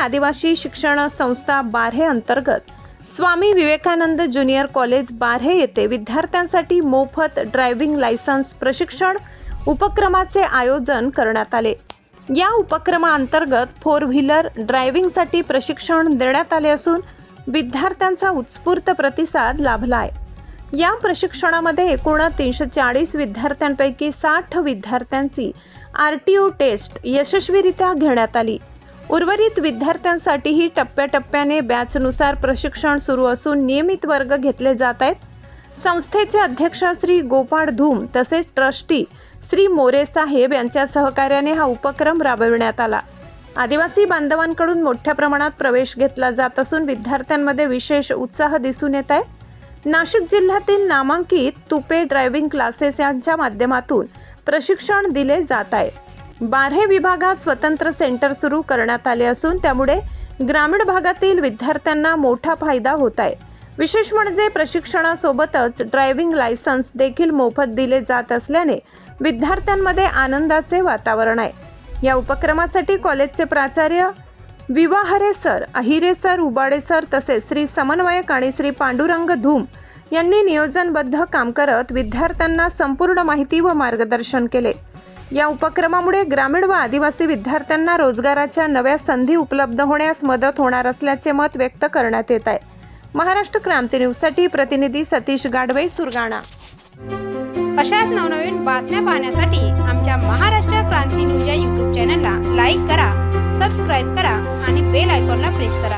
आदिवासी शिक्षण संस्था बार्हे अंतर्गत स्वामी विवेकानंद ज्युनियर कॉलेज बार्हे येथे विद्यार्थ्यांसाठी मोफत ड्रायव्हिंग लायसन्स प्रशिक्षण उपक्रमाचे आयोजन करण्यात आले। या उपक्रमाअंतर्गत 4 व्हीलर ड्रायव्हिंगसाठी प्रशिक्षण देण्यात आले असून विद्यार्थ्यांचा उत्स्फूर्त प्रतिसाद लाभला आहे। या प्रशिक्षणामध्ये एकूण 340 विद्यार्थ्यांपैकी 60 विद्यार्थ्यांची RTO टेस्ट यशस्वीरित्या घेण्यात आली। उर्वरित विद्यार्थ्यांसाठीही टप्प्याटप्प्याने बॅचनुसार प्रशिक्षण सुरू असून नियमित वर्ग घेतले जात आहेत। संस्थेचे अध्यक्ष श्री गोपाळ धूम तसेच ट्रस्टी श्री मोरे साहेब यांच्या सहकार्याने हा उपक्रम राबविण्यात आला। आदिवासी बांधवांकडून मोठ्या प्रमाणात प्रवेश घेतला जात असून विद्यार्थ्यांमध्ये विशेष उत्साह दिसून येत आहे। नाशिक जिल्ह्यातील नामांकित तुपे ड्रायव्हिंग क्लासेस यांच्या माध्यमातून प्रशिक्षण दिले जात आहे। बार्हे विभागात स्वतंत्र सेंटर सुरू करण्यात आले असून त्यामुळे ग्रामीण भागातील विद्यार्थ्यांना मोठा फायदा होत आहे। विशेष म्हणजे प्रशिक्षणासोबतच ड्रायव्हिंग लायसन्स देखील मोफत दिले जात असल्याने विद्यार्थ्यांमध्ये आनंदाचे वातावरण आहे। या उपक्रमासाठी कॉलेजचे प्राचार्य विवाहरे sir, Ahire sir, Ubade sir तसेच श्री समन्वयक आणि श्री पांडुरंग धूम यांनी नियोजनबद्ध काम करत विद्यार्थ्यांना संपूर्ण माहिती व मार्गदर्शन केले। या उपक्रमामुळे ग्रामीण व आदिवासी विद्यार्थ्यांना रोजगाराच्या नव्या संधी उपलब्ध होण्यास मदत होणार असल्याचे मत व्यक्त करण्यात येत आहे। महाराष्ट्र क्रांती न्यूजसाठी प्रतिनिधी सतीश गाडवे, सुरगाणा। अशाच नवनवीन बातम्या पाहण्यासाठी आमच्या महाराष्ट्र क्रांती न्यूज या YouTube चॅनलला लाईक करा, सबस्क्राईब करा आणि बेल आयकॉनला प्रेस करा।